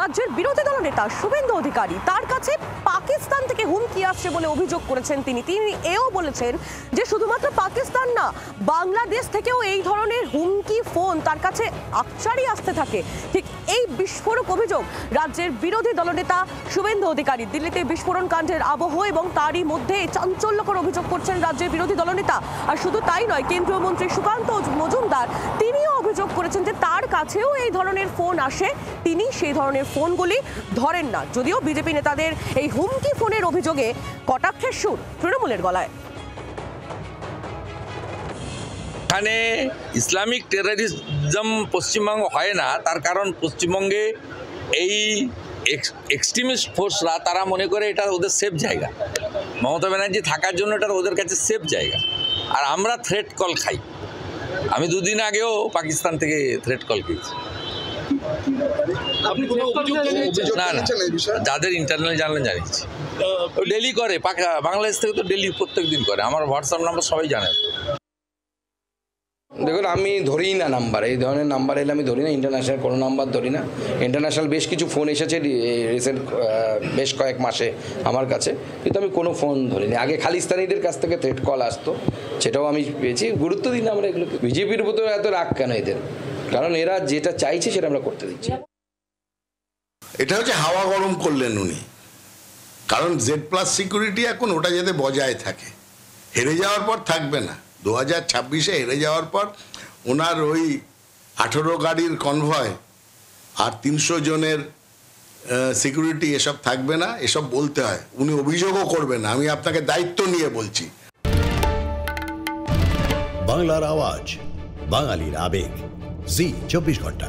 রাজ্যের বিরোধী দল নেতা শুভেন্দু অধিকারী, তার কাছে পাকিস্তান থেকে হুমকি আসছে বলে অভিযোগ করেছেন তিনি। তিনি এও বলেছেন যে শুধুমাত্র পাকিস্তান না, বাংলাদেশ থেকেও এই ধরনের হুমকি ফোন তার কাছে আকচারি আসতে থাকে। ঠিক এই বিস্ফোরক অভিযোগ রাজ্যের বিরোধী দলনেতা শুভেন্দু অধিকারী। দিল্লিতে বিস্ফোরণ কাণ্ডের আবহ এবং তারই মধ্যে চাঞ্চল্যকর অভিযোগ করছেন রাজ্যের বিরোধী দলনেতা। আর শুধু তাই নয়, কেন্দ্রীয় মন্ত্রী সুকান্ত মজুমদার তিনিও অভিযোগ করেছেন যে তার কাছেও এই ধরনের ফোন আসে, তিনি সেই ধরনের ফোনগুলি ধরেন না। যদিও বিজেপি নেতাদের এই হুমকি ফোনের অভিযোগে কটাক্ষের সুর তৃণমূলের গলায়। এখানে ইসলামিক টেররিজম পশ্চিমবঙ্গ হয় না, তার কারণ পশ্চিমবঙ্গে এই এক্সট্রিমিস্ট ফোর্সরা তারা মনে করে এটা ওদের সেফ জায়গা, মমতা ব্যানার্জি থাকার জন্য এটা ওদের কাছে সেফ জায়গা। আর আমরা থ্রেট কল খাই। আমি দুদিন আগেও পাকিস্তান থেকে থ্রেট কল খেয়েছি। না না, যাদের ইন্টারনাল জানলে জানিয়েছি, ডেলি করে, বাংলাদেশ থেকে তো ডেলি প্রত্যেক দিন করে। আমার হোয়াটসঅ্যাপ নাম্বার সবাই জানে। দেখুন, আমি ধরিই না নাম্বার, এই ধরনের নাম্বার এলে আমি ধরি না, ইন্টারন্যাশনাল কোনো নাম্বার ধরি না। ইন্টারন্যাশনাল বেশ কিছু ফোন এসেছে রিসেন্ট বেশ কয়েক মাসে আমার কাছে, কিন্তু আমি কোনো ফোন ধরিনি। আগে খালিস্তানিদের কাছ থেকে থ্রেট কল আসতো, সেটাও আমি পেয়েছি। গুরুত্ব দিই না আমরা এগুলোকে। বিজেপির উপর এত রাগ কেন এদের? কারণ এরা যেটা চাইছে সেটা আমরা করতে দিচ্ছি। এটা হচ্ছে হাওয়া গরম করলেন উনি, কারণ Z+ সিকিউরিটি এখন ওটা যাতে বজায় থাকে, হেরে যাওয়ার পর থাকবে না। 2026-এ হেরে যাওয়ার পর ওনার ওই 18 গাড়ির কনভয় আর 300 জনের সিকিউরিটি এসব থাকবে না, এসব বলতে হয়। উনি অভিযোগও করবেন না, আমি আপনাকে দায়িত্ব নিয়ে বলছি। বাংলার আওয়াজ, বাঙালির আবেগ, জি 24 ঘন্টা।